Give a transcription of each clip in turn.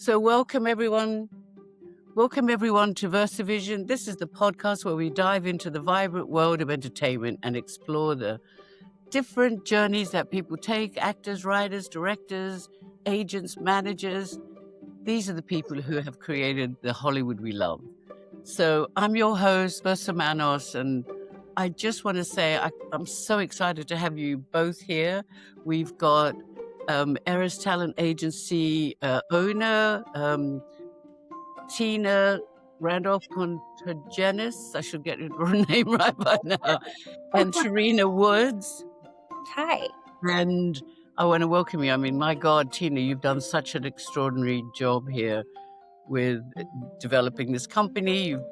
So welcome everyone. Welcome everyone to VersaVision. This is the podcast where we dive into the vibrant world of entertainment and explore the different journeys that people take, actors, writers, directors, agents, managers. These are the people who have created the Hollywood we love. So I'm your host, Versa Manos, and I just want to say I'm so excited to have you both here. We've got Eris Talent Agency owner, Tina Randolph Contogenis. I should get her name right by now. And Tareena Woods. Hi. And I want to welcome you. I mean, my God, Tina, you've done such an extraordinary job here with developing this company. You've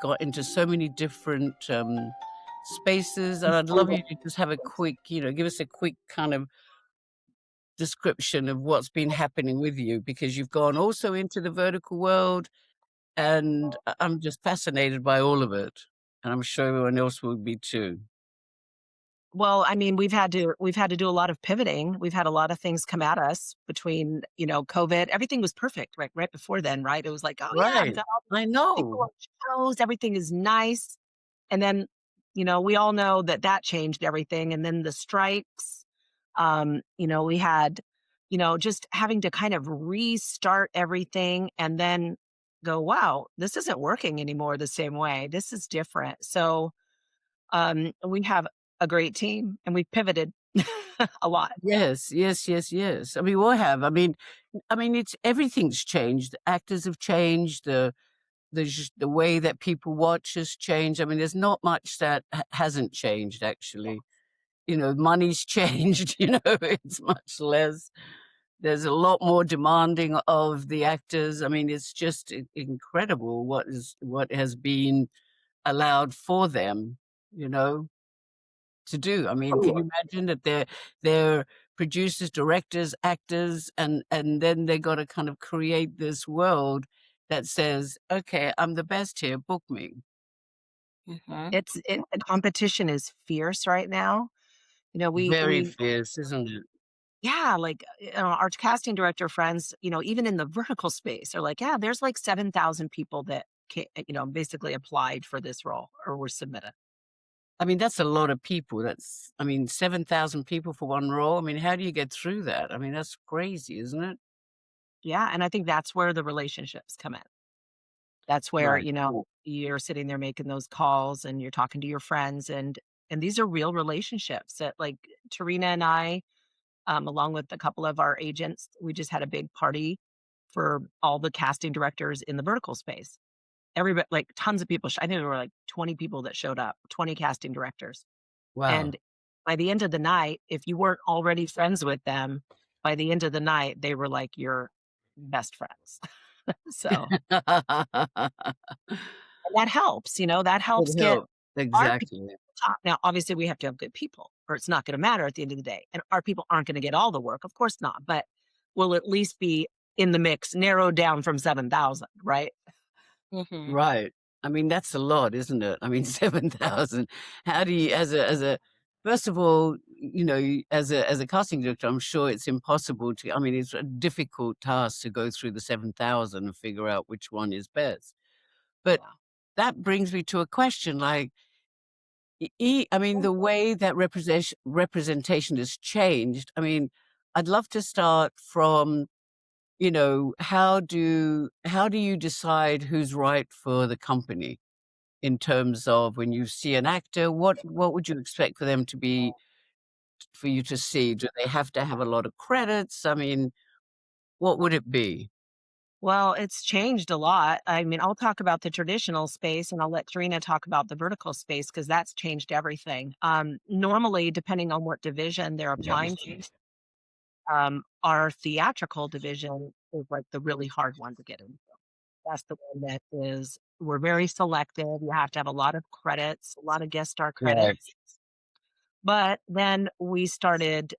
got into so many different spaces. And I'd love you to just have a quick, give us a quick kind of description of what's been happening with you, because you've gone also into the vertical world. And I'm just fascinated by all of it. And I'm sure everyone else will be too. Well, I mean, we've had to do a lot of pivoting. We've had a lot of things come at us between, COVID. Everything was perfect right before then, right? It was like, oh yeah, I've Right. got all I these people know. on shows, everything is nice. And then, we all know that changed everything. And then the strikes, we had, just having to kind of restart everything and then go, wow, this isn't working anymore the same way. This is different. So we have a great team and we've pivoted a lot. Yes, yes, yes, yes. I mean, what have? It's everything's changed. Actors have changed. The way that people watch has changed. I mean, there's not much that hasn't changed actually. Money's changed. It's much less. There's a lot more demanding of the actors. I mean, it's just incredible what has been allowed for them, to do. I mean, can you imagine that they're producers, directors, actors, and then they got to kind of create this world that says, okay, I'm the best here, book me. Mhm. The competition is fierce right now. Very We fierce, isn't it? yeah, like our casting director friends, even in the vertical space are like, yeah, there's like 7,000 people that basically applied for this role or were submitted. I mean, that's a lot of people. 7,000 people for one role. I mean, how do you get through that? I mean, that's crazy, isn't it? Yeah, and I think that's where the relationships come in. That's where, Right. you're sitting there making those calls and you're talking to your friends and these are real relationships that like Tareena and I, along with a couple of our agents, we just had a big party for all the casting directors in the vertical space. Everybody, like tons of people. I think there were like 20 people that showed up, 20 casting directors. Wow. And by the end of the night, if you weren't already friends with them, by the end of the night, they were like your best friends. So and that helps, that It helps get helps. our people Exactly. top. Now, obviously, we have to have good people, or it's not going to matter at the end of the day. And our people aren't going to get all the work, of course not, but we'll at least be in the mix, narrowed down from 7,000, right? Mhm. Right. I mean, that's a lot, isn't it? I mean, 7,000. How do you, first of all, as a casting director, I'm sure it's impossible to, I mean, it's a difficult task to go through the 7,000 and figure out which one is best. But Yeah. that brings me to a question like, I mean, the way that representation has changed. I mean, I'd love to start from, how do you decide who's right for the company in terms of when you see an actor, what would you expect for them to be, for you to see? Do they have to have a lot of credits? I mean, what would it be? Well, it's changed a lot. I mean, I'll talk about the traditional space and I'll let Tareena talk about the vertical space because that's changed everything. Normally, depending on what division they're applying to, our theatrical division is like the really hard one to get into. That's the one that is, we're very selective. You have to have a lot of credits, a lot of guest star Right. credits. But then we started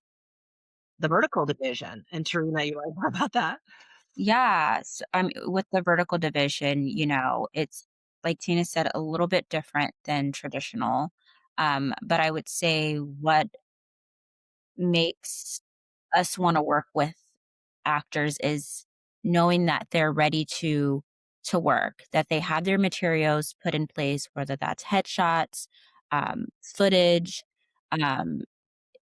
the vertical division. And Tareena, you want to talk about that? Yeah, with the vertical division, it's like Tina said, a little bit different than traditional. But I would say what makes us wanna work with actors is knowing that they're ready to work, that they have their materials put in place, whether that's headshots, footage, um,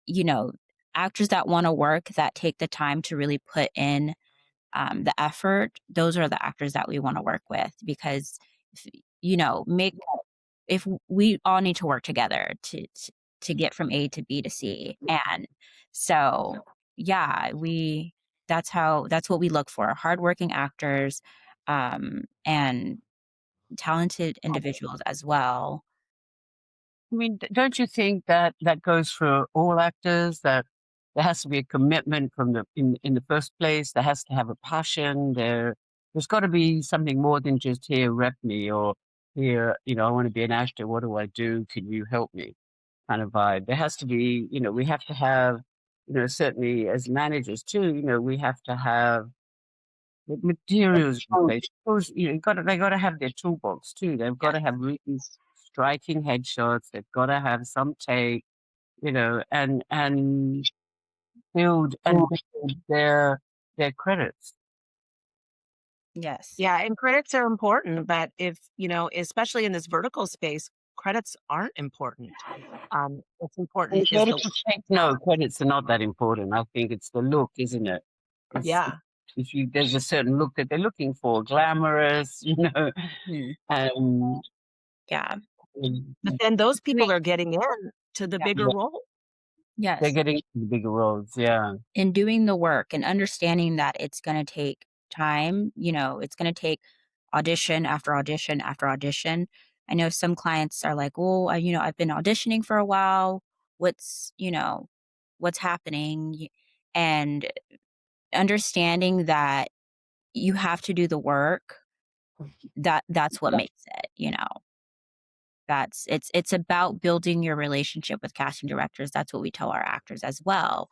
you know, actors that want to work, that take the time to really put in the effort. Those are the actors that we want to work with because, if, make if we all need to work together to get from A to B to C. And so, yeah, that's what we look for: hardworking actors, and talented individuals as well. I mean, don't you think that that goes for all actors, that there has to be a commitment from in the first place, there has to have a passion, there's got to be something more than just here, rep me, or here, I want to be an actor, what do I do? Can you help me? Kind of vibe. There has to be, we have to have, certainly as managers too, we have to have the materials in place. Those, they got to have their toolbox too. They've got to have really striking headshots. They've got to have some take, and build their credits. Yes. Yeah, and credits are important, but if, especially in this vertical space, credits aren't important. What's important is No, credits are not that important. I think it's the look, isn't it? yeah. If there's a certain look that they're looking for, glamorous, and Yeah. But then those people are getting in to the bigger role. Yes. They're getting the bigger roles, yeah. In doing the work and understanding that it's going to take time, it's going to take audition after audition after audition. I know some clients are like, "Oh, I've been auditioning for a while. What's, what's happening?" And understanding that you have to do the work, that's what makes it. It's about building your relationship with casting directors. That's what we tell our actors as well.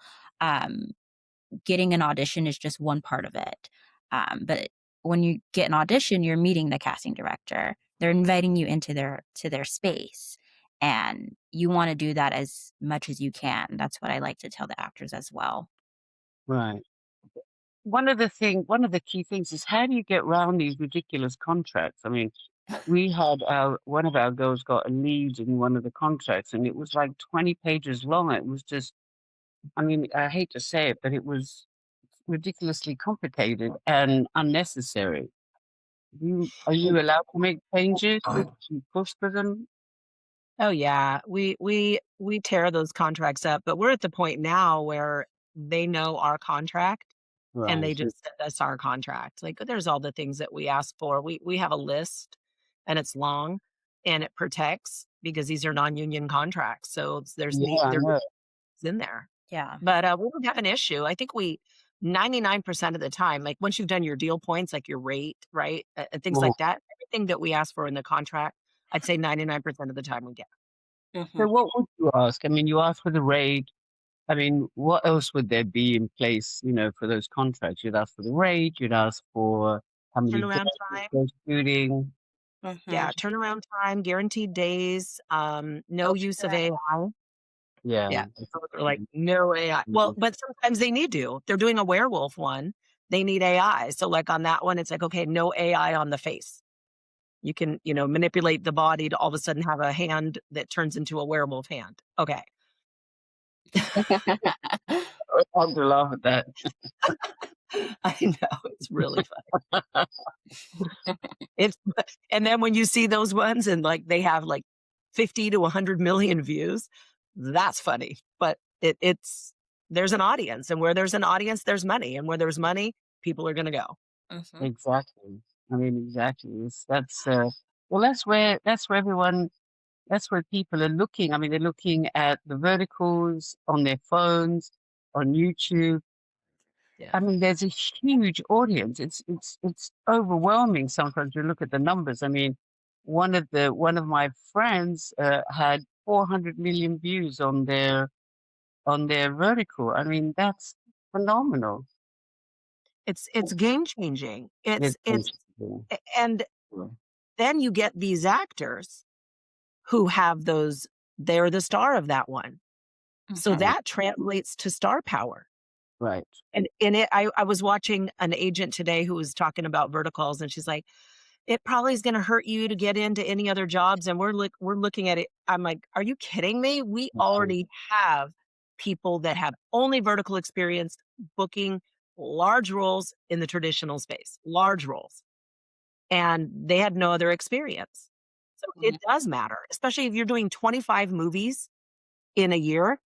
Getting an audition is just one part of it. But when you get an audition, you're meeting the casting director. They're inviting you into their space, and you want to do that as much as you can. That's what I like to tell the actors as well. Right. One of the key things is, how do you get around these ridiculous contracts? I mean, we had one of our girls got a lead in one of the contracts, and it was like 20 pages long. It was just, I mean, I hate to say it, but it was ridiculously complicated and unnecessary. Are you allowed to make changes to push for them? Oh yeah, we tear those contracts up, but we're at the point now where they know our contract and Right. they just send us our contract. Like there's all the things that we ask for. We have a list and it's long and it protects because these are non-union contracts. So Yeah, I there's know. in there. Yeah. But we don't have an issue. I think we 99% of the time, like once you've done your deal points, like your rate, right? And things Well, like that, everything that we ask for in the contract, I'd say 99% of the time we get. so what would you ask? I mean, you ask for the rate. I mean, what else would there be in place, for those contracts? You'd ask for the rate, you'd ask for how many days Turnaround time. they're shooting. Yeah, turnaround time, guaranteed days, no use of AI. Yeah. Yeah, so they're like, "No AI." Well, but sometimes they need to. They're doing a werewolf one, they need AI. So, like, on that one, it's like, "Okay, no AI on the face." You can, manipulate the body to all of a sudden have a hand that turns into a werewolf hand. Okay. It's hard to laugh at that. I know, it's really funny. It's and then when you see those ones and, like, they have, like, 50 to 100 million views, that's funny, but it's there's an audience, and where there's an audience, there's money, and where there's money, people are gonna go. Exactly. I mean, exactly. Well, that's where people are looking. I mean, they're looking at the verticals on their phones, on YouTube. Yeah. I mean, there's a huge audience. It's overwhelming sometimes you look at the numbers. I mean, one of my friends had 400 million views on their vertical. I mean, that's phenomenal. It's game changing. It's It's interesting. and then you get these actors who have they're the star of that one. So that translates to star power. Right. And in it, I was watching an agent today who was talking about verticals, and she's like, "It probably is gonna hurt you to get into any other jobs," and we're looking at it. I'm like, "Are you kidding me? We Right. already have people that have only vertical experience booking large roles in the traditional space, large roles, and they had no other experience." So it Mhm. does matter, especially if you're doing 25 movies in a year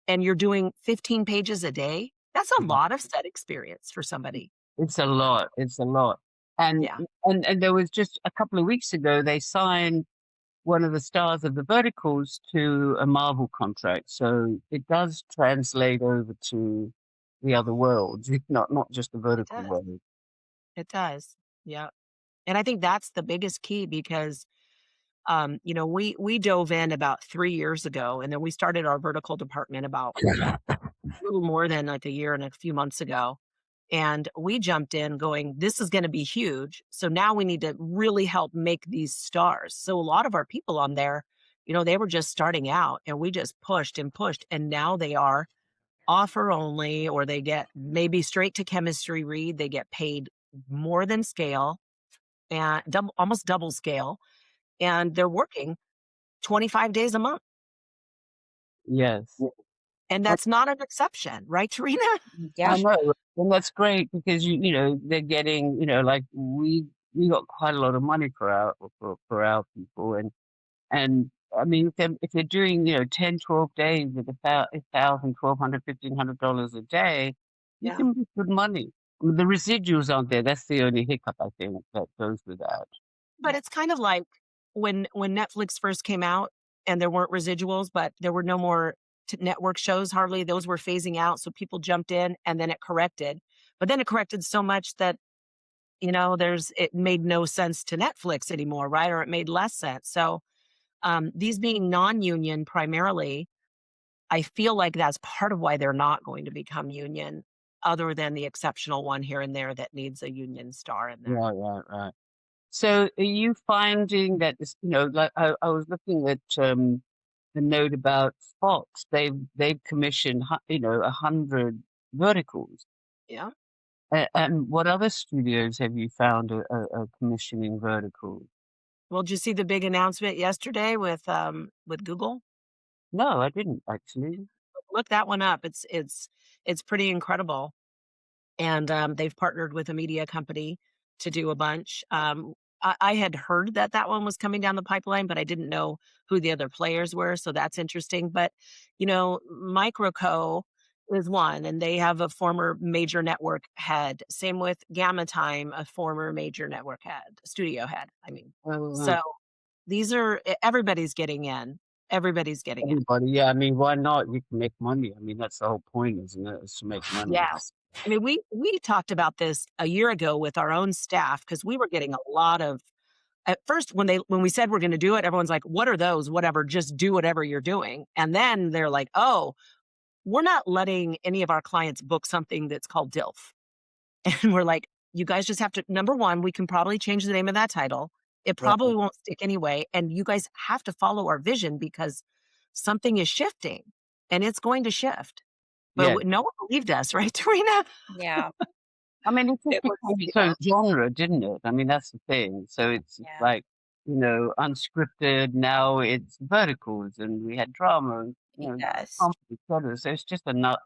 and you're doing 15 pages a day. That's a lot of set experience for somebody. It's a lot. It's a lot. And Yeah. and there was just a couple of weeks ago, they signed one of the stars of the verticals to a Marvel contract. So it does translate over to the other worlds, if not just the It vertical does. world. It does. Yeah. And I think that's the biggest key because we dove in about 3 years ago, and then we started our vertical department about a little more than like a year and a few months ago. And we jumped in going, this is going to be huge. So now we need to really help make these stars. So a lot of our people on there, they were just starting out and we just pushed and pushed. And now they are offer only, or they get maybe straight to chemistry read. They get paid more than scale and almost double scale. And they're working 25 days a month. Yes. And And that's not an exception, right, Tarina? I Yeah. know. And that's great because they're getting, like we got quite a lot of money for our people. And I mean, if they're doing, 10, 12 days with $1,000, $1,200, $1,500 a day, you Yeah. can make good money. I mean, the residuals aren't there. That's the only hiccup I think that goes with that. But it's kind of like when Netflix first came out and there weren't residuals, but there were no more network shows hardly. Those were phasing out, so people jumped in and then it corrected. But then it corrected so much that it made no sense to Netflix anymore, right? Or it made less sense. So these being non-union primarily, I feel like that's part of why they're not going to become union, other than the exceptional one here and there that needs a union star in there. Right, right, right. So are you finding that this, like I was looking at the note about Fox, they've commissioned 100 verticals. Yeah. And what other studios have you found are commissioning verticals? Well, did you see the big announcement yesterday with Google? No, I didn't actually. Look that one up. It's pretty incredible. And they've partnered with a media company to do a bunch. I had heard that that one was coming down the pipeline, but I didn't know who the other players were. So that's interesting. But Microco is one, and they have a former major network head. Same with Gamma Time, a former major network head, studio head. I mean, Oh, so these are everybody's getting in. Everybody's getting in. everybody, yeah. I mean, why not? You can make money. I mean, that's the whole point, isn't it? Is to make money. Yes. I mean, we talked about this a year ago with our own staff because we were getting a lot of at first when we said we're going to do it, everyone's like, "What are those? Whatever, just do whatever you're doing." And then they're like, "Oh, we're not letting any of our clients book something that's called DILF." And we're like, "You guys just have to number 1, we can probably change the name of that title. It Right. probably won't stick anyway, and you guys have to follow our vision because something is shifting and it's going to shift." But Yeah. no one believed us, right, Tarina? Yeah. I mean, it just It was became its own genre, didn't it? I mean, that's the thing. So it's Yeah. like, unscripted. Now it's verticals, and we had drama, and Yes. comedy, et cetera. So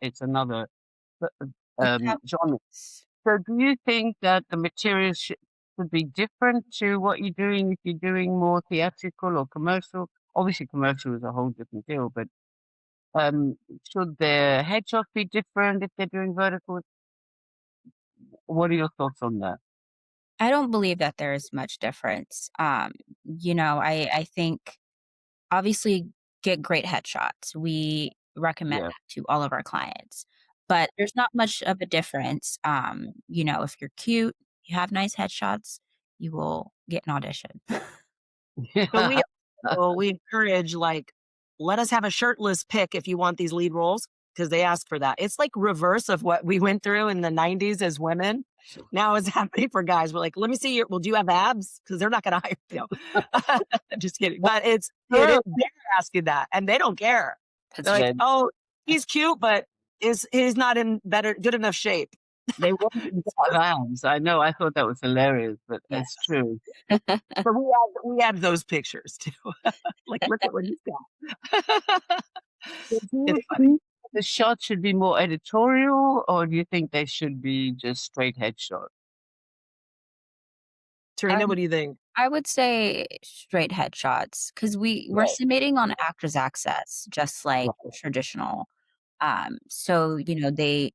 it's another It's how genre. So do you think that the materials should be different to what you're doing if you're doing more theatrical or commercial? Obviously, commercial is a whole different deal, but um, should their headshots be different if they're doing verticals? What are your thoughts on that? I don't believe that there is much difference. I think obviously get great headshots. We recommend Yeah. that to all of our clients. But there's not much of a difference. If you're cute, you have nice headshots, you will get an audition. but Yeah. we encourage, like, let us have a shirtless pic if you want these lead roles because they ask for that. It's like reverse of what we went through in the 90s as women. Now it's happening for guys. We're like, let me see do you have abs? Because they're not going to hire you. I'm just kidding. But they're asking that and they don't care. They're That's like, Yeah. oh, he's cute, but is not in good enough shape. They want in slams. I know. I thought that was hilarious, but it's Yes. true. But we add those pictures too. Like, look at what he's got. So do It's you funny. think the shots should be more editorial, or do you think they should be just straight headshot? Tareena, what do you think? I would say straight headshots because we're Right. submitting on Actors Access just like Right. traditional. So, they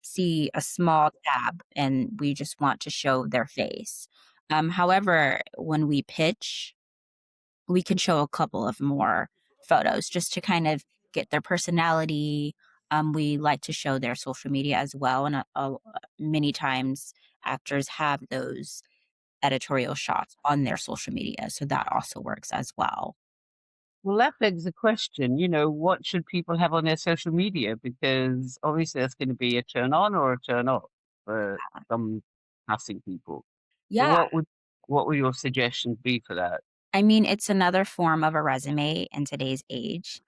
see a small tab and we just want to show their face. However, when we pitch, we can show a couple of more photos just to kind of get their personality. We like to show their social media as well. And many times actors have those editorial shots on their social media. So that also works as well. Well, that begs the question, what should people have on their social media? Because obviously that's going to be a turn on or a turn off for some casting people. So Yeah. what would your suggestions be for that? I mean, it's another form of a resume in today's age.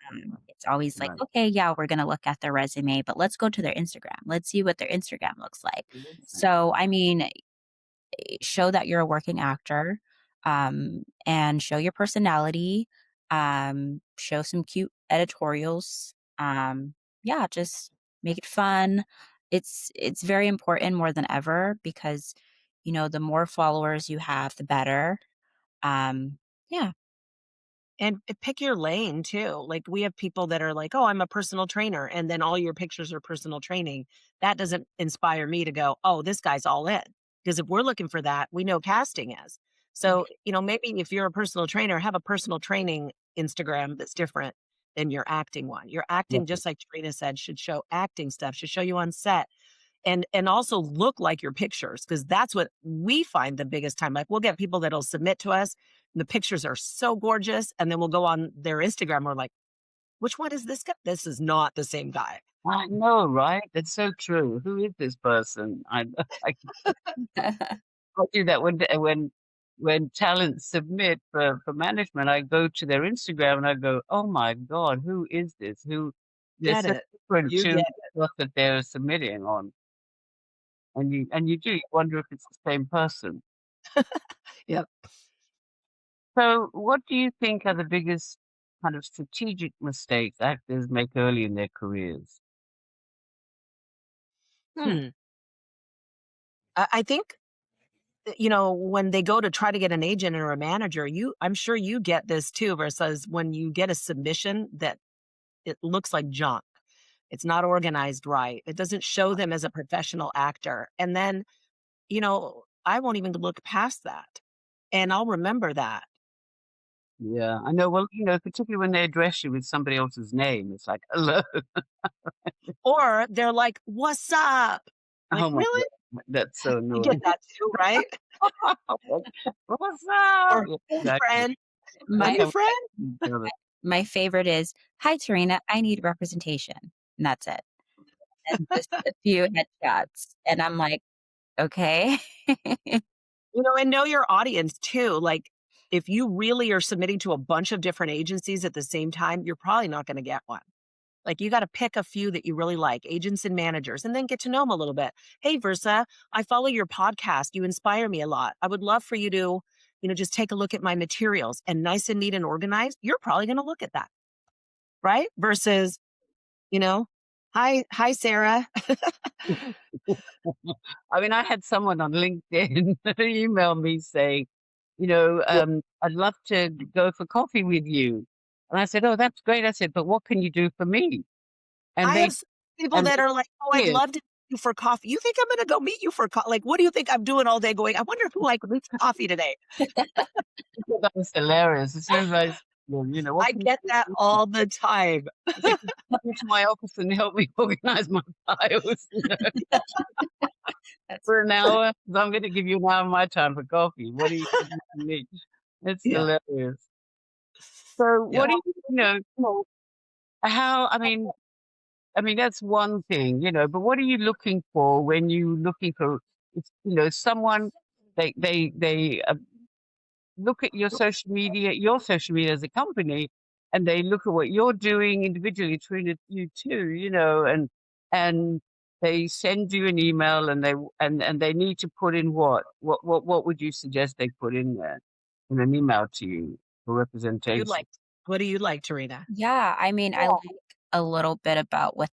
It's always like, Right. okay, yeah, we're going to look at their resume, but let's go to their Instagram. Let's see what their Instagram looks like. So, I mean, show that you're a working actor, and show your personality, show some cute editorials. Yeah, just make it fun. It's very important more than ever because the more followers you have, the better. Um, yeah. And pick your lane too. Like, we have people that are like, "Oh, I'm a personal trainer," and then all your pictures are personal training. That doesn't inspire me to go, "Oh, this guy's all in." Because if we're looking for that, we know casting is. So, maybe if you're a personal trainer, have a personal training Instagram that's different than your acting one. Your acting, Right. just like Tareena said, should show acting stuff, should show you on set, and also look like your pictures, because that's what we find the biggest time. Like, we'll get people that'll submit to us, and the pictures are so gorgeous, and then we'll go on their Instagram, we're like, which one is this guy? This is not the same guy. I know, right? That's so true. Who is this person? I I do that when talent submit for management. I go to their Instagram and I go, "Oh my God, who is this? Who?" They're Get so it. different You to get the stuff that they're submitting on, and you do. You wonder if it's the same person. it. Yep. So, what do you think are the biggest kind of strategic mistakes actors make early in their careers? Hmm. Hmm. I think, when they go to try to get an agent or a manager, I'm sure you get this too, versus when you get a submission that it looks like junk. It's not organized right. It doesn't show them as a professional actor. And then, I won't even look past that. And I'll remember that. Yeah, I know. Well, particularly when they address you with somebody else's name, it's like, "Hello." Or they're like, "What's up?" Like, Oh my really? God, that's so You get annoying. that too, right? What's up? Or, Yeah, "Hey, exactly. friend." Like My "I'm your friend." each other. my favorite is, "Hi, Tarina, I need representation." And that's it. And just a few headshots. And I'm like, okay. And know your audience too. Like, if you really are submitting to a bunch of different agencies at the same time, you're probably not gonna get one. Like, you gotta pick a few that you really like, agents and managers, and then get to know them a little bit. "Hey, Versa, I follow your podcast. You inspire me a lot. I would love for you to, just take a look at my materials." And nice and neat and organized, you're probably gonna look at that, right? Versus, you know, "Hi, Sarah." I mean, I had someone on LinkedIn email me saying, "I'd love to go for coffee with you." And I said, "Oh, that's great." I said, "But what can you do for me?" And I have they people and that are like, "Oh, I'd they love to meet you for coffee." You think I'm gonna go meet you for like, what do you think I'm doing all day going, "I wonder who I could meet for coffee today?" thought that was hilarious. As soon as I said, "What I can you get do that for me?" all the time. I said, "Can you come into my office and help me organize my files, That's for an hour? 'Cause I'm gonna give you an hour of my time for coffee. What do you can do for me?" It's Yeah. hilarious. So Yeah. what do how I mean, that's one thing, but what are you looking for when you looking for, someone they look at your social media as a company, and they look at what you're doing individually, between you two, and and they send you an email, and they need to put in what would you suggest they put in there in an email to you for You representation? like what do you like, Tareena? Yeah, I mean, I like a little bit about what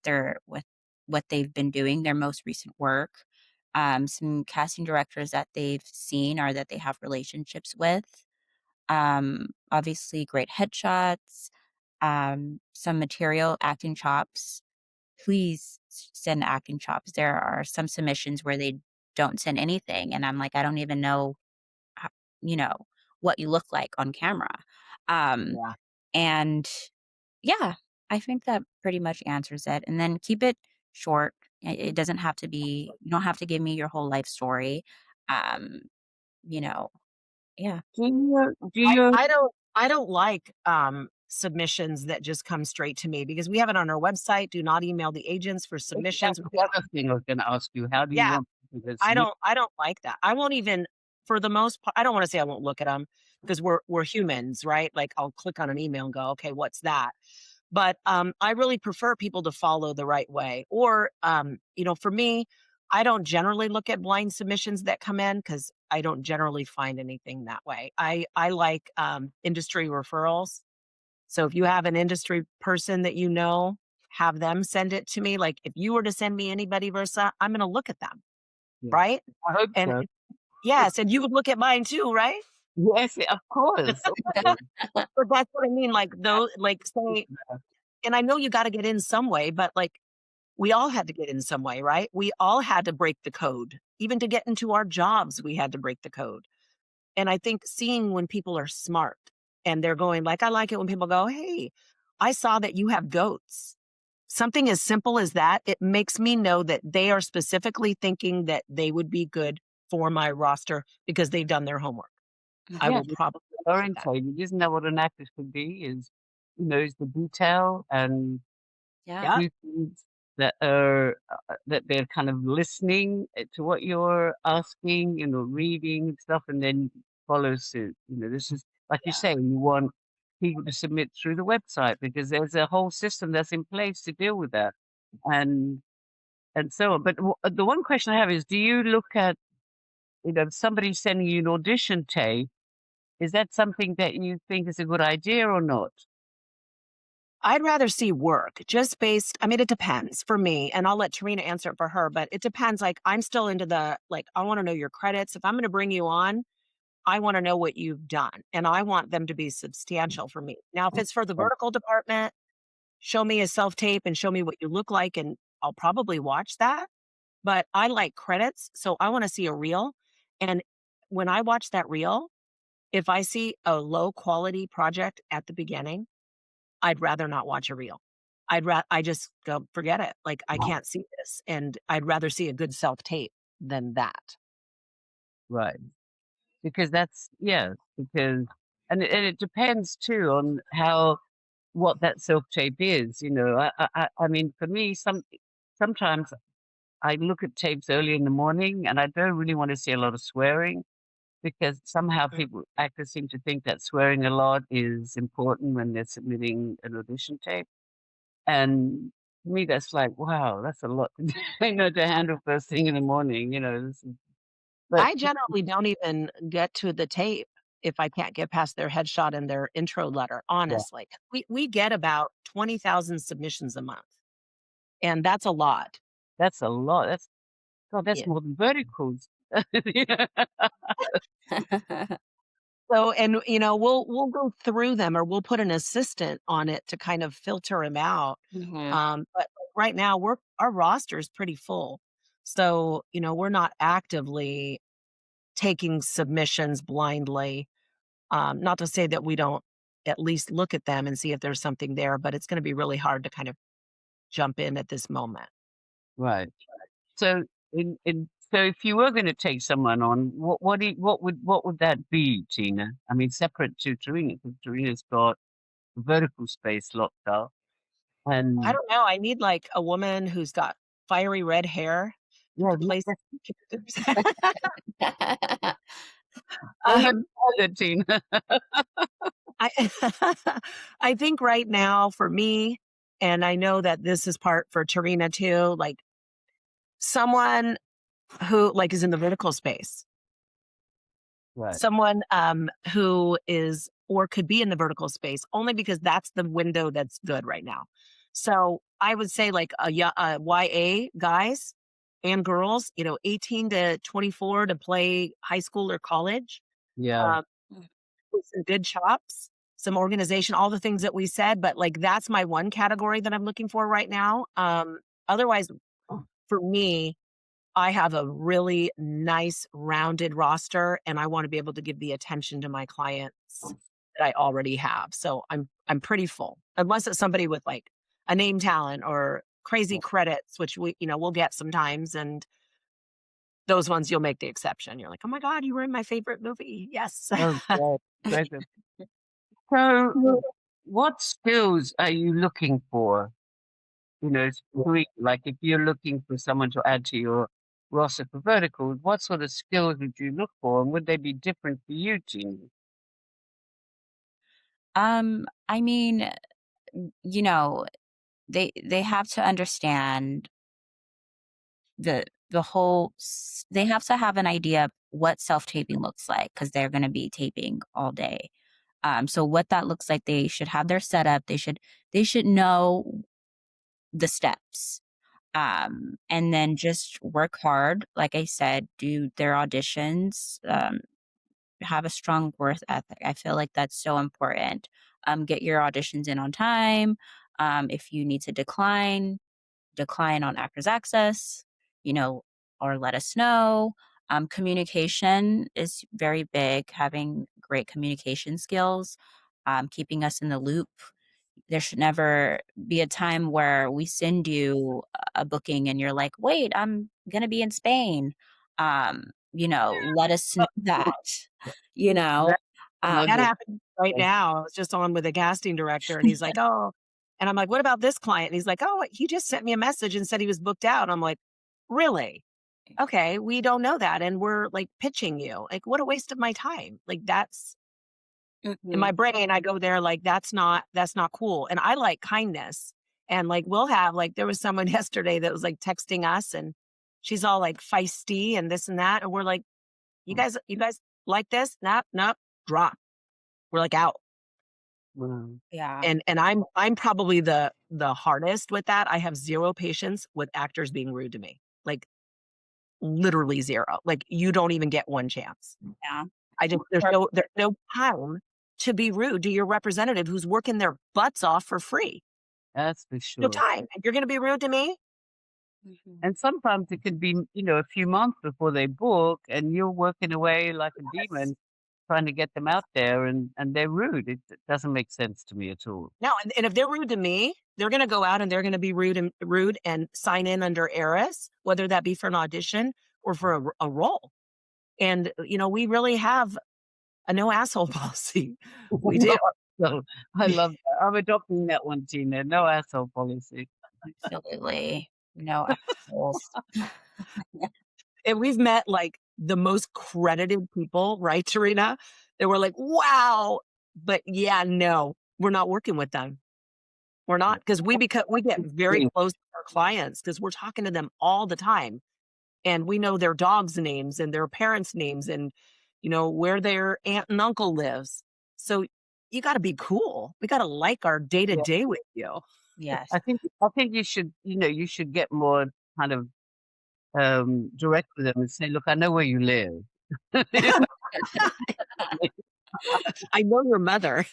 they've been doing, their most recent work. Some casting directors that they've seen or that they have relationships with. Obviously great headshots, some material, acting chops. Please send acting chops. There are some submissions where they don't send anything, and I'm like, I don't even know, ho you know, what you look like on camera. Um, Yeah. and yeah, I think that pretty much answers it, and then keep it short. It doesn't have to be you don't have to give me your whole life story. Um, you know, yeah. Do you I don't like submissions that just come straight to me because we have it on our website. Do not email the agents for That's submissions. the other thing I was going to ask you. How do you Yeah, want people to submit? I don't like that. I won't even for the most part, I don't want to say I won't look at them because we're humans, right? Like I'll click on an email and go, "Okay, what's that?" But I really prefer people to follow the right way. Or for me, I don't generally look at blind submissions that come in because I don't generally find anything that way. I like industry referrals. So if you have an industry person that you know, have them send it to me. Like if you were to send me anybody, Versa, I'm going to look at them, Yeah, right? I hope And so. yes, and you would look at mine too, right? Yes, of course. But that's what I mean. Like those, like say, and I know you got to get in some way, but like we all had to get in some way, right? We all had to break the code. Even to get into our jobs, we had to break the code. And I think seeing when people are smart and they're going, like, I like it when people go, "Hey, I saw that you have goats." Something as simple as that, it makes me know that they are specifically thinking that they would be good for my roster because they've done their homework. I Yeah, will probably say that. orientated. Isn't that what an actor should be? Is the detail and Yeah. Yeah. do things that they're kind of listening to what you're asking, reading and stuff, and then follow suit. This is like you say, you want people to submit through the website because there's a whole system that's in place to deal with that, and and so on. But the one question I have is, do you look at somebody sending you an audition tape? Is that something that you think is a good idea or not? I'd rather see work just based I mean, it depends for me, and I'll let Tareena answer it for her, but it depends, like, I'm still into the like, I wanna know your credits. If I'm gonna bring you on, I wanna know what you've done, and I want them to be substantial for me. Now, if it's for the vertical department, show me a self-tape and show me what you look like, and I'll probably watch that, but I like credits, so I wanna see a reel, and when I watch that reel, if I see a low quality project at the beginning, I'd rather not watch a reel. I just go, "Forget it." Like, I can't see this, and I'd rather see a good self-tape than that. Right. Because because and it depends too on what that self-tape is, I mean, for me, sometimes I look at tapes early in the morning, and I don't really wanna see a lot of swearing because somehow actors seem to think that swearing a lot is important when they're submitting an audition tape. And to me, that's like, wow, that's a lot to do, to handle first thing in the morning, this is but I generally don't even get to the tape if I can't get past their headshot and their intro letter, yeah, honestly. We get about 20,000 submissions a month, and that's a lot. that's a lot. That's Yeah. more than verticals. Yeah. So, and, we'll go through them or we'll put an assistant on it to kind of filter them out. Mhm. But right now our roster is pretty full. So, we're not actively taking submissions blindly. Not to say that we don't at least look at them and see if there's something there, but it's going to be really hard to kind of jump in at this moment. Right. So so if you were gonna take someone on, what would that be, Tina? I mean, separate to Tareena, because Tarena's got vertical space locked up. I And don't know. I need like a woman who's got fiery red hair yeah, to play that's some characters. go no um, further, Tina. I I think right now for me, and I know that this is part for Tareena too, like someone who like is in the vertical space, Right. someone who is or could be in the vertical space only because that's the window that's good right now. So I would say like YA guys and girls, 18 to 24 to play high school or college, Yeah. um, with some good chops, some organization, all the things that we said. But like that's my one category that I'm looking for right now. Otherwise, for me, I have a really nice rounded roster and I want to be able to give the attention to my clients that I already have. So I'm pretty full. Unless it's somebody with like a name talent or crazy credits, which we'll get sometimes, and those ones you'll make the exception. You're like, "Oh my god, you were in my favorite movie." Yes. Oh, great. Very good. So, what skills are you looking for? Like if you're looking for someone to add to your roster for verticals, what sort of skills would you look for, and would they be different for you, Tina? I mean, you know, they have to understand the whole they have to have an idea of what self-taping looks like because they're going to be taping all day. So what that looks like, they should have their setup. They should know the steps. And then just work hard. Like I said, do their auditions. Have a strong worth ethic. I feel like that's so important. Get your auditions in on time. If you need to decline on Actors Access, you know, or let us know. Communication is very big, having great communication skills, keeping us in the loop. There should never be a time where we send you a booking and you're like, wait, I'm going to be in Spain. Let us know that, you know. That Um, love That it. happened right now. I was just on with a casting director and he's like, "Oh," and I'm like, "What about this client?" And he's like, "Oh, he just sent me a message and said he was booked out." I'm like, "Really? Okay, we don't know that and we're like pitching you." Like, what a waste of my time. Like that's in mhm. my brain, I go there like that's not cool. And I like kindness. And like we'll have like there was someone yesterday that was like texting us and she's all like feisty and this and that. And we're like, you guys like this? Nope, nope, drop. We're like out. Wow. Yeah. And I'm probably the hardest with that. I have zero patience with actors being rude to me. Like literally zero. Like you don't even get one chance. Yeah. I just there's no time to be rude to your representative who's working their butts off for free. That's for No sure. time. And you're gonna be rude to me? Mhm. And sometimes it could be, a few months before they book, and you're working away like a Yes. demon trying to get them out there, and they're rude. It doesn't make sense to me at all. No, and if they're rude to me, they're gonna go out and they're gonna be rude and sign in under Eris, whether that be for an audition or for a role. And we really have a no asshole policy. We do. No asshole. I love that. I'm adopting that one, Tina. No asshole policy. Absolutely. No assholes. And we've met like the most credited people, right, Tareena? That were like, wow. But yeah, no, we're not working with them. We're not because we get very Mm. close to our clients because we're talking to them all the time. And we know their dogs' names and their parents' names and where their aunt and uncle lives. So you gotta be cool. We gotta like our day to Yeah. day with you. Yes. I think you should get more kind of direct with them and say, look, I know where you live. I know your mother.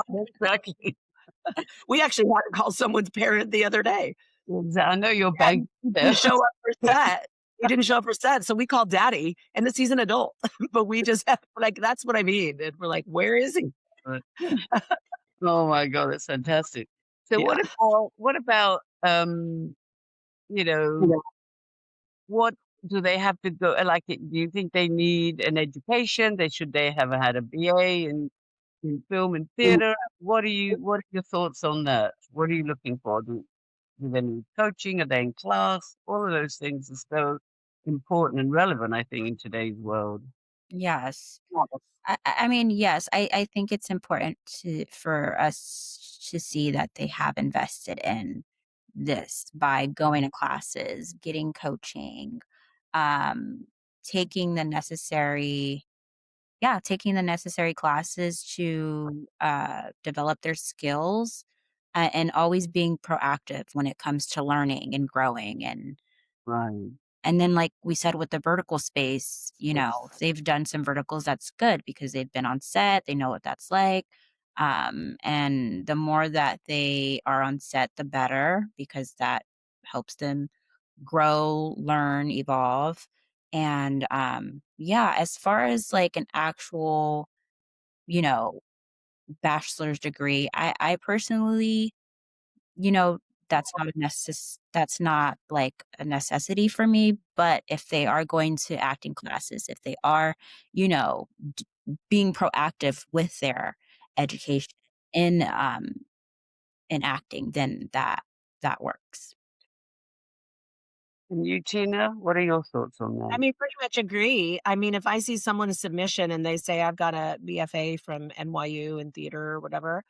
Exactly. We actually had to call someone's parent the other day. I know your Dad bank didn't there. show up for set. He didn't show up for set, so we called daddy, and this he's an adult, but we just have like, that's what I mean, and we're like, "Where is he?" Oh my God, that's fantastic. So Yeah. what about you know, Yeah. what do they have to go like? Do you think they need an education? They have had a BA in film and theater. What are your thoughts on that? What are you looking for? Do they need coaching? Are they in class? All of those things are so important and relevant, I think, in today's world. Yes. Yes. I mean, yes, I think it's important for us to see that they have invested in this by going to classes, getting coaching, um, taking the necessary taking the necessary classes to, develop their skills, and always being proactive when it comes to learning and growing Right. and then, like we said with the vertical space, if they've done some verticals, that's good because they've been on set, they know what that's like. And the more that they are on set, the better because that helps them grow, learn, evolve. And yeah, as far as like an actual, you know, bachelor's degree, I personally you know, that's not, like, a necessity for me, but if they are going to acting classes, if they are, you know, being proactive with their education in, um in acting, then that works. And you, Tina, what are your thoughts on I that? mean, pretty much agree. I mean, if I see someone's submission and they say, "I've got a BFA from NYU in theater," or whatever,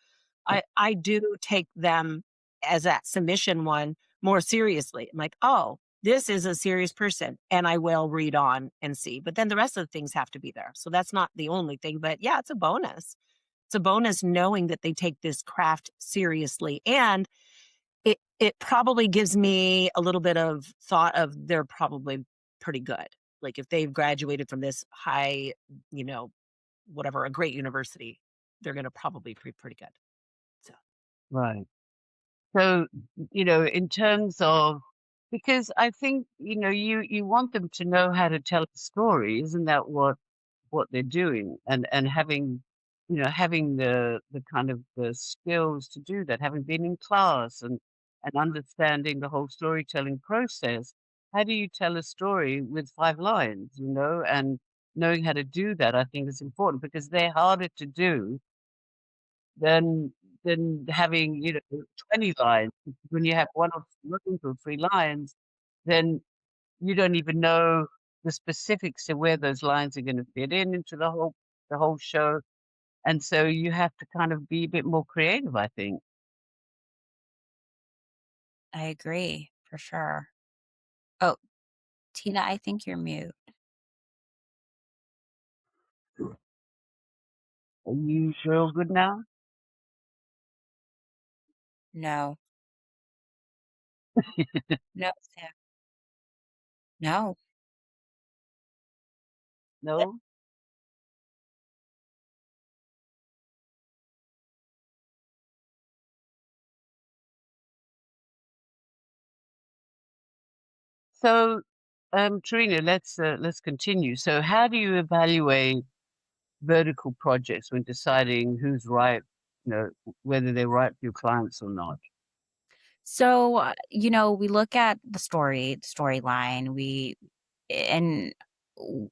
I do take them as that submission one more seriously. I'm like, "Oh, this is a serious person," and I will read on and see. But then the rest of the things have to be there. So that's not the only thing, but yeah, it's a bonus. It's a bonus knowing that they take this craft seriously, and it probably gives me a little bit of thought of they're probably pretty good. Like, if they've graduated from this high, you know, whatever, a great university, they're gonna probably be pretty good. So Right. So, in terms of, because I think, you want them to know how to tell a story. Isn't that what they're doing? And having the kind of the skills to do that, having been in class and understanding the whole storytelling process. How do you tell a story with 5 lines, and knowing how to do that, I think is important because they're harder to do than having, 20 lines. When you have 1 or 2 or 3 lines, then you don't even know the specifics of where those lines are gonna fit into the whole show, and so you have to kind of be a bit more creative, I think. I agree, for sure. Oh, Tina, I think you're mute. Are you sure good now? No. No, Sam. No. No? So, Tareena, let's continue. So how do you evaluate vertical projects when deciding who's right, whether they're right for your clients or not? So, we look at the storyline, and w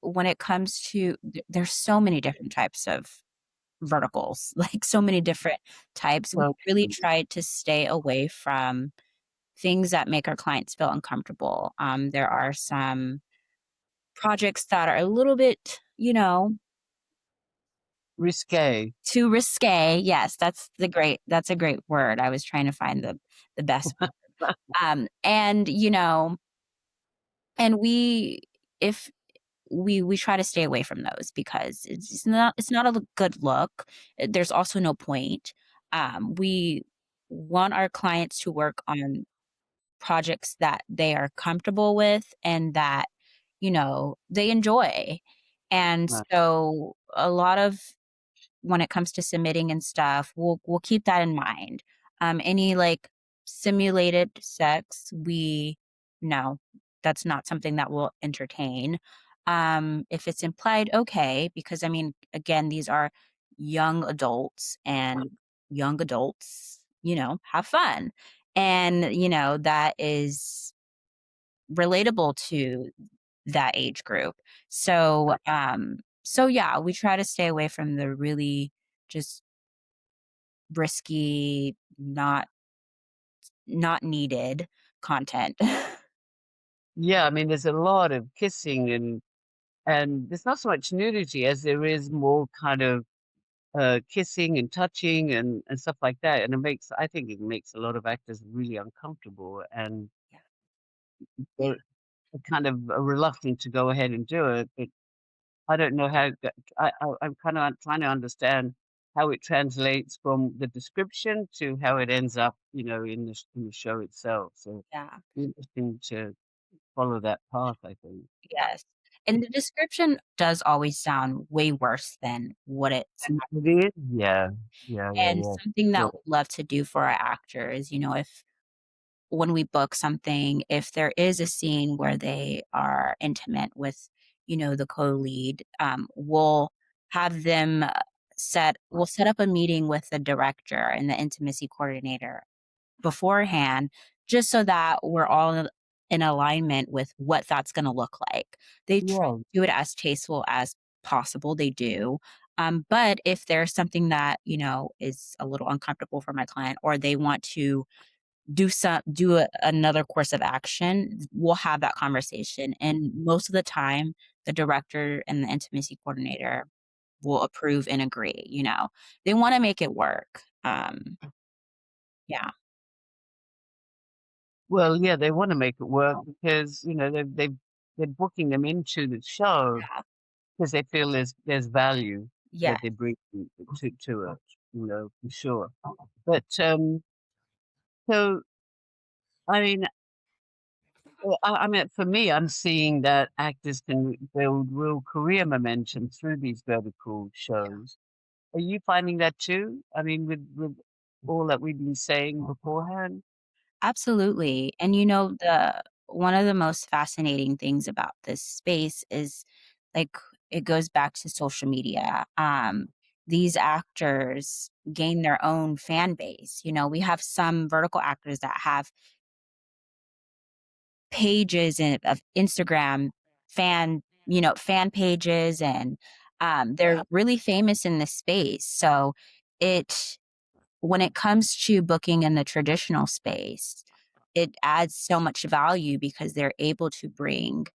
when it comes to there's so many different types of verticals, like, so many different types. We So really try to stay away from things that make our clients feel uncomfortable. There are some projects that are a little bit, risque. too risque. Yes, that's a great word. I was trying to find the best word. And, and if we try to stay away from those because it's not a good look. There's also no point. We want our clients to work on projects that they are comfortable with and that, they enjoy. And Right. so a lot of when it comes to submitting and stuff, we'll keep that in mind. Any like simulated sex, we no, that's not something that we'll entertain. If it's implied, okay, because I mean, again, these are young adults and young adults, have fun. And, that is relatable to that age group. So yeah, we try to stay away from the really just risky, not needed content. Yeah, I mean, there's a lot of kissing and there's not so much nudity as there is more kind of kissing and touching and stuff like that. And I think it makes a lot of actors really uncomfortable, and Yeah. they're kind of reluctant to go ahead and do it. But I don't know how. I'm kind of trying to understand how it translates from the description to how it ends up, in the show itself. So Yeah. interesting to follow that path, I think. Yes. And the description does always sound way worse than what it's It is, yeah, yeah, yeah, and yeah. something that Sure. we love to do for our actors, if when we book something, if there is a scene where they are intimate with, the co-lead, we'll have them we'll set up a meeting with the director and the intimacy coordinator beforehand, just so that we're all in alignment with what that's gonna look like. They try Yeah, to do it as tasteful as possible, they do. But if there's something that, is a little uncomfortable for my client or they want to another course of action, we'll have that conversation, and most of the time, the director and the intimacy coordinator will approve and agree. They wanna make it work. Yeah. well, yeah, they want to make it work because they're booking them into the show Yeah. because they feel there's value Yeah. that they bring to it, for sure. But so I mean, I mean, for me, I'm seeing that actors can build real career momentum through these vertical shows. Are you finding that too? I mean, with all that we've been saying beforehand? Absolutely. And the one of the most fascinating things about this space is like it goes back to social media. These actors gain their own fan base. We have some vertical actors that have pages of Instagram fan pages and they're really famous in this space. So it when it comes to booking in the traditional space, it adds so much value because they're able to bring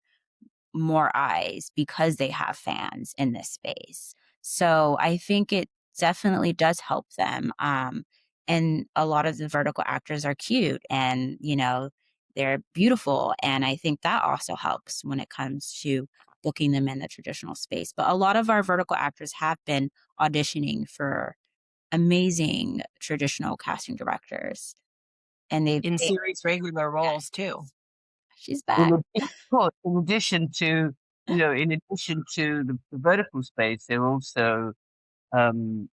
more eyes because they have fans in this space. So I think it definitely does help them. And a lot of the vertical actors are cute and, they're beautiful. And I think that also helps when it comes to booking them in the traditional space. But a lot of our vertical actors have been auditioning for amazing traditional casting directors. And in they series regular roles too. she's In back. addition, of course, in addition to the vertical space, they're also um,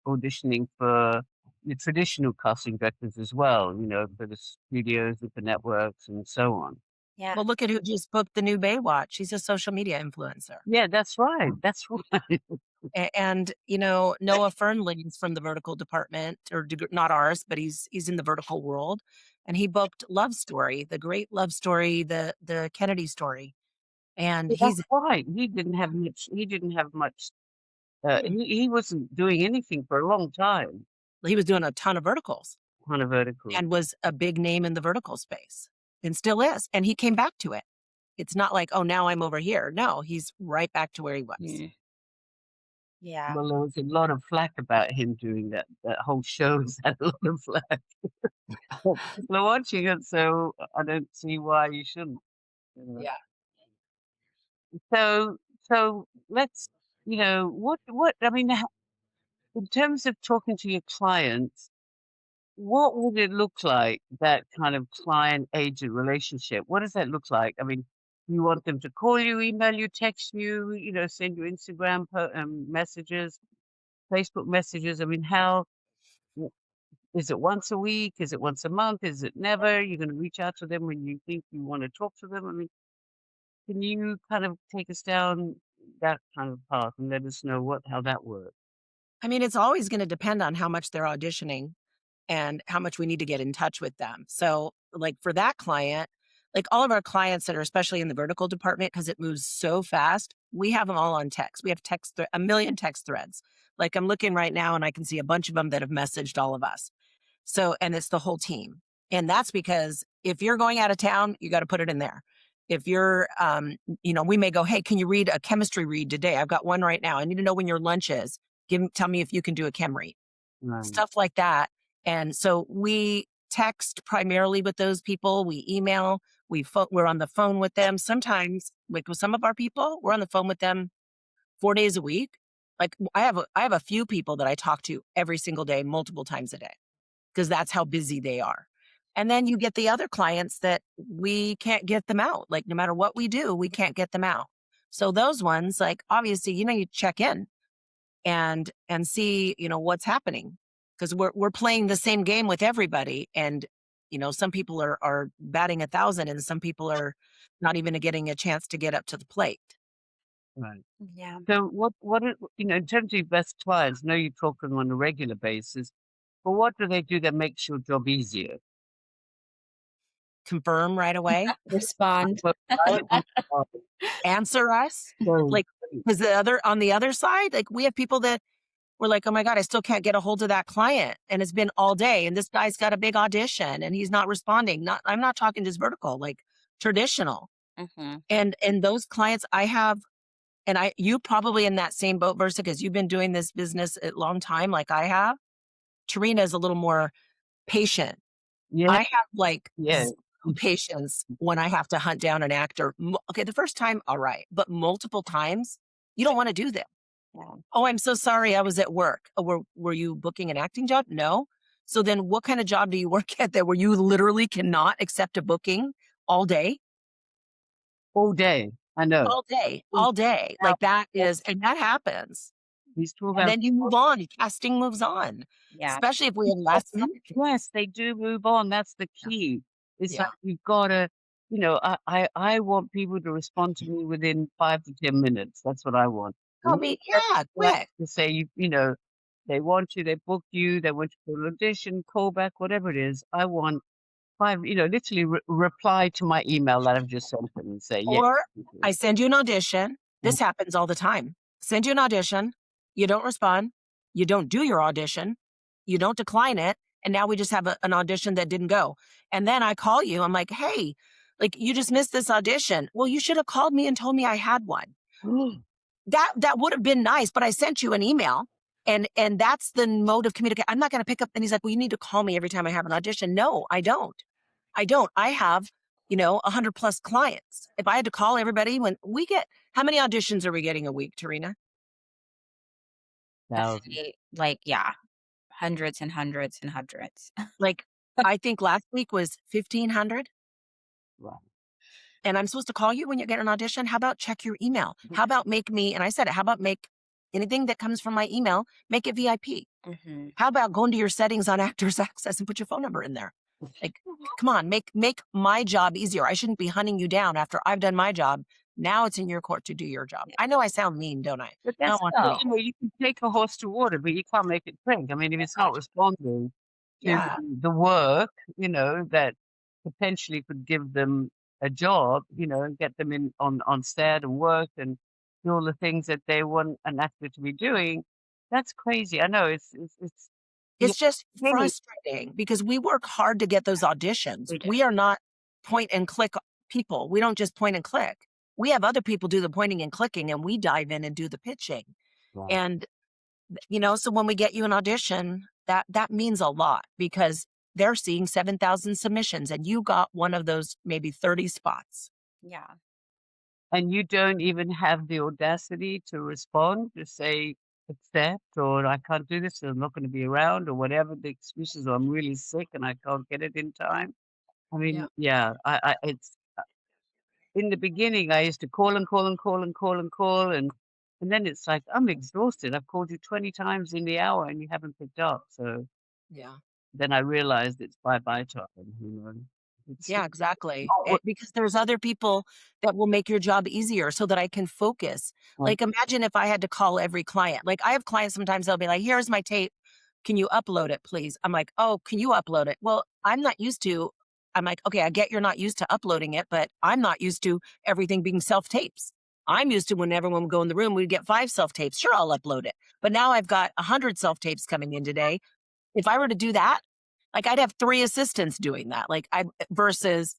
auditioning for the traditional casting directors as well, for the studios, with the networks, and so on. Yeah. Well, look at who just booked the new Baywatch. She's a social media influencer. Yeah, that's right. That's right. And Noah Fernley's from the vertical department, or not ours, but he's in the vertical world, and he booked Love Story, the great love story, the Kennedy story, and Yeah, he's that's right. He didn't have much. He didn't have much. He wasn't doing anything for a long time he was doing a ton of verticals on a vertical. and was a big name in the vertical space and still is. And he came back to it. It's not like, oh, now I'm over here. No, he's right back to where he was. Yeah. Yeah. Well, there was a lot of flack about him doing that. That whole show's had a lot of flack. But people are watching it, so I don't see why you shouldn't. You know. Yeah. So let's, what I mean, in terms of talking to your clients, what would it look like, that kind of client-agent relationship? What does that look like? I mean, you want them to call you, email you, text you, send you Instagram messages, Facebook messages. I mean, w- is it once a week? Is it once a month? Is it never? You're going to reach out to them when you think you want to talk to them? I mean, can you kind of take us down that kind of path and let us know how that works? I mean, it's always going to depend on how much they're auditioning and how much we need to get in touch with them. So, like for that client, like all of our clients that are especially in the vertical department, because it moves so fast, we have them all on text. We have a million text threads. Like I'm looking right now and I can see a bunch of them that have messaged all of us. So, and it's the whole team. And that's because if you're going out of town, you got to put it in there. if you're, we may go, hey, can you read a chemistry read today? I've got one right now. I need to know when your lunch is. Tell me if you can do a chem read. Right. Stuff like that. And so we text primarily with those people. We email. We're on the phone with them. Sometimes, like with some of our people, we're on the phone with them 4 days a week. Like I have a few people that I talk to every single day, multiple times a day, because that's how busy they are. And then you get the other clients that we can't get them out. Like no matter what we do, we can't get them out. So those ones, like obviously, you check in and see, what's happening, because we're playing the same game with everybody. And, some people are batting 1,000 and some people are not even getting a chance to get up to the plate. Right. Yeah. So in terms of your best clients, I know you talk to them on a regular basis, but what do they do that makes your job easier? Confirm right away. Respond. But Answer us. Like, because on the other side, like we have people that we're like, oh my God, I still can't get a hold of that client. And it's been all day. And this guy's got a big audition and he's not responding. I'm not talking just vertical, like traditional. Mm-hmm. And those clients I have, and you probably in that same boat, Versa, because you've been doing this business a long time like I have. Tareena is a little more patient. yeah, I have like yeah. zero patience when I have to hunt down an actor. Okay, the first time, all right. But multiple times, you don't want to do them. Yeah. Oh, I'm so sorry. I was at work. Oh, were you booking an acting job? No. So then what kind of job do you work at where you literally cannot accept a booking all day? All day. I know. All day. Like that is, and that happens. These 12 And hours. then you move on. Casting moves on. Yeah. Especially if we have less. Yes, they do move on. That's the key. It's Yeah. like you've got to, I want people to respond to me within 5 to 10 minutes. That's what I want. I mean, yeah, quick. To say, they want you, they book you, they want you for an audition, callback, whatever it is. I want 5, literally reply to my email that I've just sent them and say, yeah. Or I send you an audition. This happens all the time. Send you an audition. You don't respond. You don't do your audition. You don't decline it. And now we just have an audition that didn't go. And then I call you. I'm like, hey, like you just missed this audition. Well, you should have called me and told me I had one. That would have been nice, but I sent you an email. And that's the mode of communication. I'm not going to pick up. And he's like, well, you need to call me every time I have an audition. No, I don't. I have 100 plus clients. If I had to call everybody how many auditions are we getting a week, Tareena? Like, yeah, hundreds and hundreds and hundreds. Like, I think last week was 1,500. Wow. And I'm supposed to call you when you get an audition? How about check your email? How about and I said it, how about make anything that comes from my email, make it VIP? Mm-hmm. How about go into your settings on Actors Access and put your phone number in there? Like, come on, make my job easier. I shouldn't be hunting you down after I've done my job. Now it's in your court to do your job. I know I sound mean, don't I? But that's you can take a horse to water, but you can't make it drink. I mean, if it's not responding to the work, that potentially could give them a job, and get them in on set and work and do all the things that they want an actor to be doing. That's crazy. I know it's just frustrating because we work hard to get those auditions. We are not point and click people. We don't just point and click. We have other people do the pointing and clicking and we dive in and do the pitching. Wow. And, so when we get you an audition, that means a lot because they're seeing 7,000 submissions and you got one of those maybe 30 spots. Yeah. And you don't even have the audacity to respond, to say, accept, or I can't do this, or I'm not going to be around, or whatever the excuses, or I'm really sick and I can't get it in time. I mean, it's in the beginning, I used to call and call and call and call and call, and then it's like, I'm exhausted. I've called you 20 times in the hour and you haven't picked up. So then I realized it's bye-bye time, Yeah, exactly. Because there's other people that will make your job easier so that I can focus. Like, imagine if I had to call every client. Like, I have clients sometimes they'll be like, here's my tape. Can you upload it, please? I'm like, oh, can you upload it? Well, I'm like, okay, I get you're not used to uploading it, but I'm not used to everything being self-tapes. I'm used to when everyone would go in the room, we'd get 5 self-tapes. Sure, I'll upload it. But now I've got 100 self-tapes coming in today. If I were to do that, like I'd have 3 assistants doing that, versus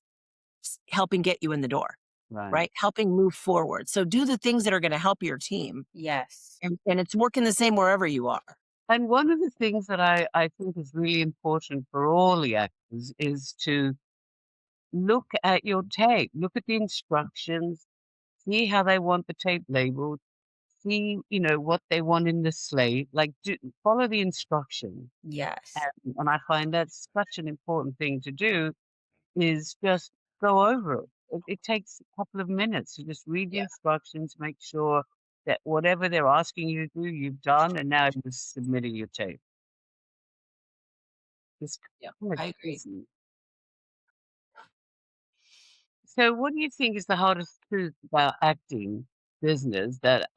helping get you in the door. Right. right? Helping move forward. So do the things that are going to help your team. Yes. And it's working the same wherever you are. And one of the things that I think is really important for all the actors is to look at your tape, look at the instructions, see how they want the tape labeled, see, what they want in the slate, like follow the instructions. Yes. And I find that's such an important thing to do is just go over it. It takes a couple of minutes to just read the Yeah. instructions, make sure that whatever they're asking you to do, you've done, and now you're submitting your tape. It's Yeah. kind of I agree. crazy. So what do you think is the hardest truth about acting business that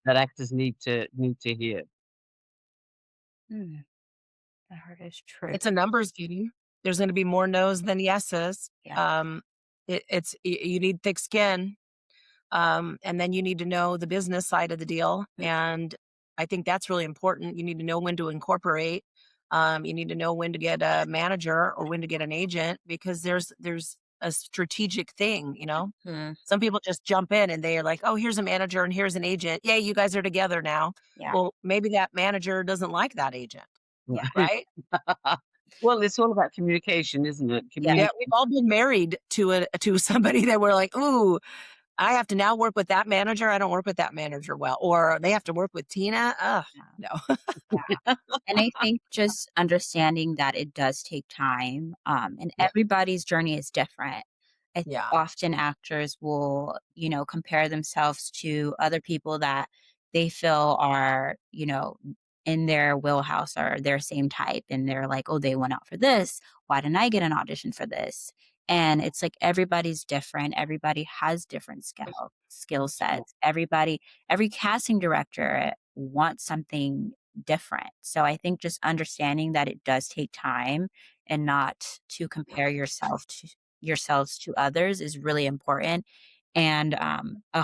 actors need to hear? Mm, the hardest truth. It's a numbers game. There's going to be more no's than yeses. Yeah. You need thick skin. And then you need to know the business side of the deal. And I think that's really important. You need to know when to incorporate. You need to know when to get a manager or when to get an agent because there's a strategic thing, Mm, Some people just jump in and they're like, "Oh, here's a manager and here's an agent. Yay, you guys are together now." yeah. Well, maybe that manager doesn't like that agent, Right. right? Well, it's all about communication, isn't it? Yeah. Yeah, we've all been married to somebody that we're like, "Ooh, I have to now work with that manager. I don't work with that manager well." Or they have to work with Tina. Ugh, no. Yeah. And I think just understanding that it does take time, and Yeah. everybody's journey is different. I think Yeah. often actors will, compare themselves to other people that they feel are, in their wheelhouse or their same type. And they're like, oh, they went out for this. Why didn't I get an audition for this? And it's like everybody's different. Everybody has different skill Sure. sets. Every casting director wants something different. So I think just understanding that it does take time and not to compare yourselves to others is really important and a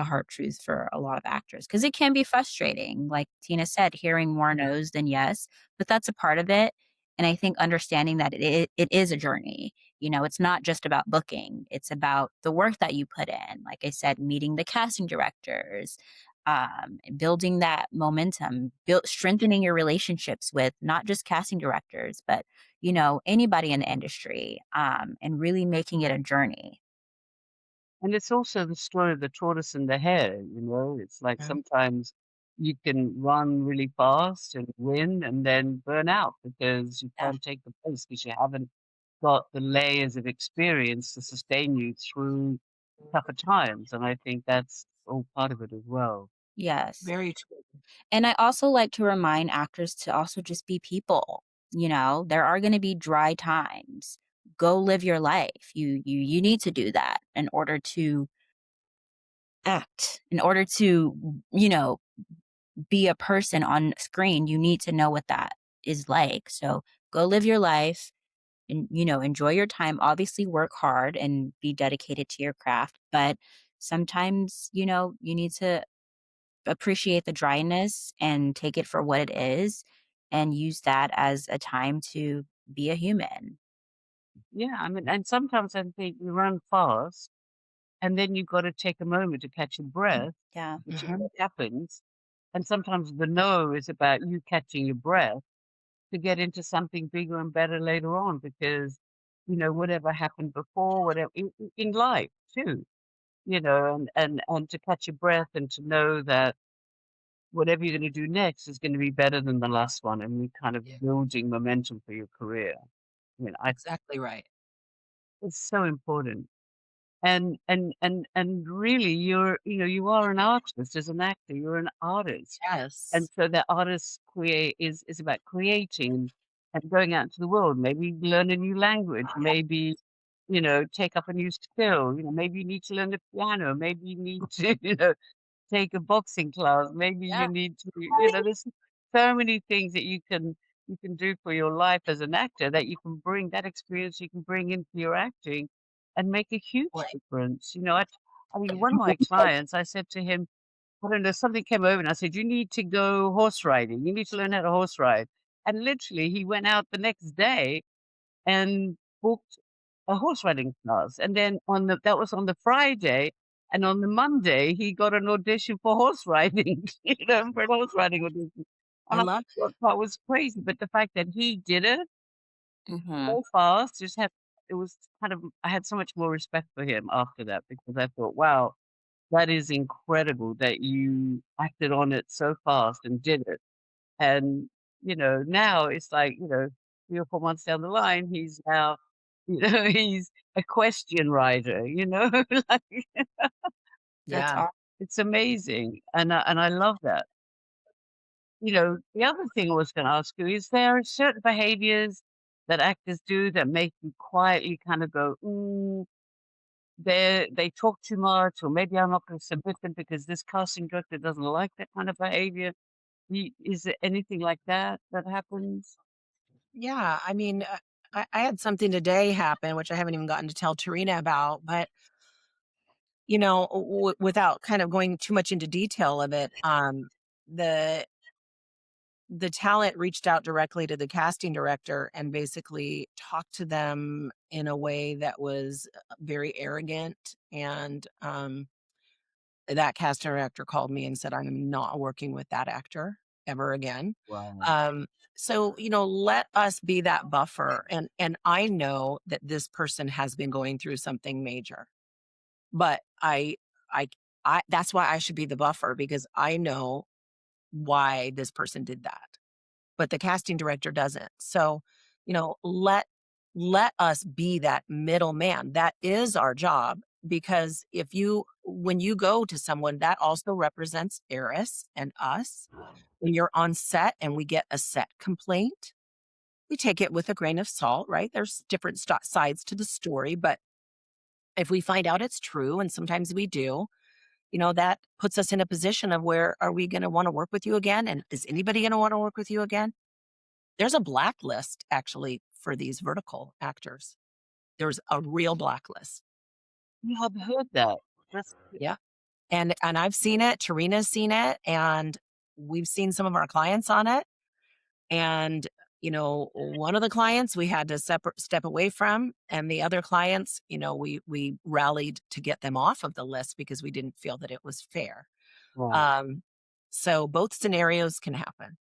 hard truth for a lot of actors because it can be frustrating. Like Tina said, hearing more no's than yes, but that's a part of it. And I think understanding that it is a journey. It's not just about booking, it's about the work that you put in. Like I said, meeting the casting directors, building that momentum, strengthening your relationships with not just casting directors, but anybody in the industry, and really making it a journey. And it's also the story of the tortoise and the hare. It's like Yeah. sometimes you can run really fast and win and then burn out because you Yeah. can't take the pace because you haven't got the layers of experience to sustain you through tougher times. And I think that's all part of it as well. Yes. Very true. And I also like to remind actors to also just be people. There are going to be dry times. Go live your life. You need to do that in order to act. In order to, be a person on screen, you need to know what that is like. So go live your life and, enjoy your time. Obviously work hard and be dedicated to your craft, but sometimes, you need to appreciate the dryness and take it for what it is and use that as a time to be a human. Yeah, I mean, and sometimes I think you run fast and then you've got to take a moment to catch your breath, Yeah. which Mhm. happens. And sometimes the no is about you catching your breath to get into something bigger and better later on because, whatever happened before, whatever in life too, and to catch your breath and to know that whatever you're going to do next is going to be better than the last one and you kind of Yeah. building momentum for your career. Exactly right. It's so important. And really you are an artist as an actor, you're an artist. And Yes. so that artist create is about creating and going out into the world, maybe learn a new language, maybe, take up a new skill, maybe you need to learn the piano, maybe you need to, take a boxing class, maybe Yeah. you need to, there's so many things that you can do for your life as an actor that you can bring that experience you can bring into your acting and make a huge Right. difference. I mean, one of my clients, I said to him, I don't know, something came over and I said, "You need to go horse riding. You need to learn how to horse ride." And literally, he went out the next day and booked. a horse riding class, and then that was on the Friday, and on the Monday, he got an audition for horse riding, for an horse riding audition, I and I love thought that was crazy, but the fact that he did it Mhm. so fast, just had it was kind of I had so much more respect for him after that because I thought, "Wow, that is incredible that you acted on it so fast and did it." And, now it's like, 3 or 4 months down the line, he's now, he's a equestrian rider, like, That's Yeah. aw it's amazing, and I love that. The other thing I was gonna ask you, is there certain behaviors that actors do that make you quietly kind of go, "Mm, they talk too much," or, "Maybe I'm not gonna submit them because this casting director doesn't like that kind of behavior." Is there anything like that that happens? Yeah. I mean, I had something today happen, which I haven't even gotten to tell Tareena about, but without kind of going too much into detail of it, the the talent reached out directly to the casting director and basically talked to them in a way that was very arrogant. And that casting director called me and said, "I'm not working with that actor ever again." Wow. Um, so, let us be that buffer. And I know that this person has been going through something major, but I, that's why I should be the buffer, because I know why this person did that, but the casting director doesn't. So, let us be that middleman. That is our job, because when you go to someone, that also represents Eris and us. When you're on set and we get a set complaint, we take it with a grain of salt, right? There's different sides to the story, but if we find out it's true, and sometimes we do, that puts us in a position of, where are we going to want to work with you again? And is anybody going to want to work with you again? There's a blacklist actually for these vertical actors. There's a real blacklist. You have heard that. That's Yeah. And I've seen it, Tareena's seen it, and we've seen some of our clients on it. And, one of the clients we had to step away from, and the other clients, we rallied to get them off of the list because we didn't feel that it was fair. right. Um, so both scenarios can happen,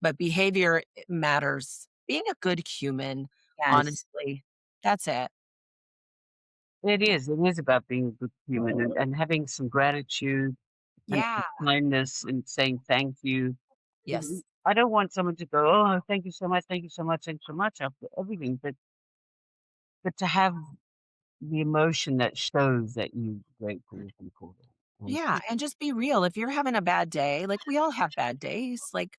but behavior matters. Being a good human, yes. honestly, that's it. It is about being a good human and having some gratitude and Yeah. kindness and saying thank you. Yes. I don't want someone to go, "Oh, thank you so much, thank you so much, thanks so much," after everything, but to have the emotion that shows that you're grateful for people. And Yeah, and just be real. If you're having a bad day, like, we all have bad days, like,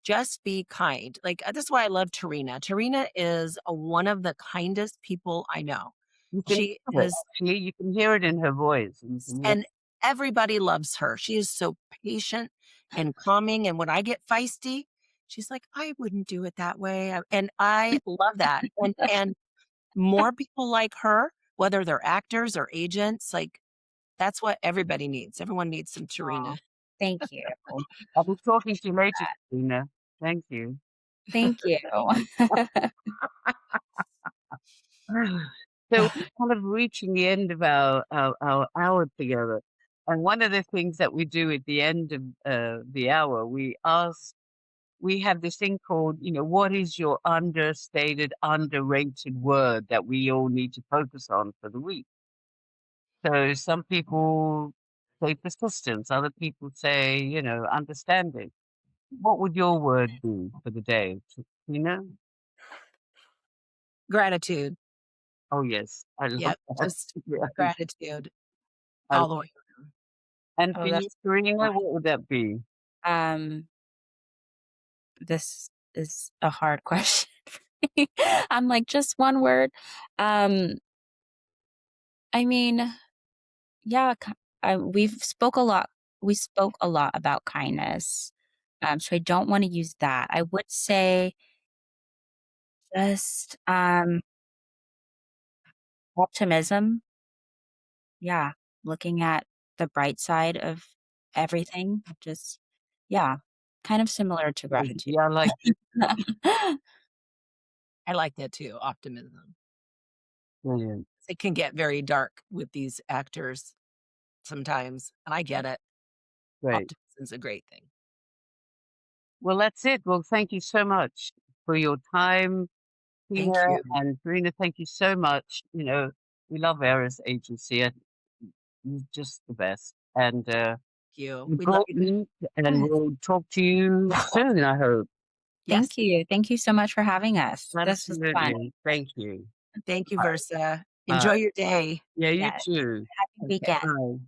just be kind. Like, that's why I love Tareena. Tareena is one of the kindest people I know. you can She hear it, is, actually, you can hear it in her voice, and you can hear and everybody loves her. She is so patient and calming. And when I get feisty, she's like, "I wouldn't do it that way." And I love that. And more people like her, whether they're actors or agents, like, that's what everybody needs. Everyone needs some Aw, Tareena. thank you. I'll be talking to you later, Tina. Thank you. Thank you. So we're kind of reaching the end of our hour together. And one of the things that we do at the end of the hour, we have this thing called, what is your understated, underrated word that we all need to focus on for the week? So some people say persistence, other people say, understanding. What would your word be for the day? You know? Gratitude. Oh, yes. I love Yep, that. just Yeah. gratitude I all the way around. And Oh, for you, that's Serena, fun. what would that be? Um, this is a hard question for me. I'm like, just one word. Um, I mean, yeah, we spoke a lot about kindness. So I don't wanna use that. I would say just, optimism. Yeah, looking at the bright side of everything, just yeah, kind of similar to gratitude. Yeah, I like I like that too, optimism. Brilliant. It can get very dark with these actors sometimes, and I get it. Great. Optimism's a great thing. Well, that's it. Well, thank you so much for your time, Thank Tina, you. and Tareena, thank you so much. We love Eris Agency, and you're just the best. And Thank you. We love you. important, and Yes. we'll talk to you soon, I hope. Yes. Thank you. Thank you so much for having us. This was fun. Absolutely. Thank you. Thank you, Bye. Versa. Bye. Enjoy your day. Yeah, you Yes. too. Happy Okay, weekend. bye.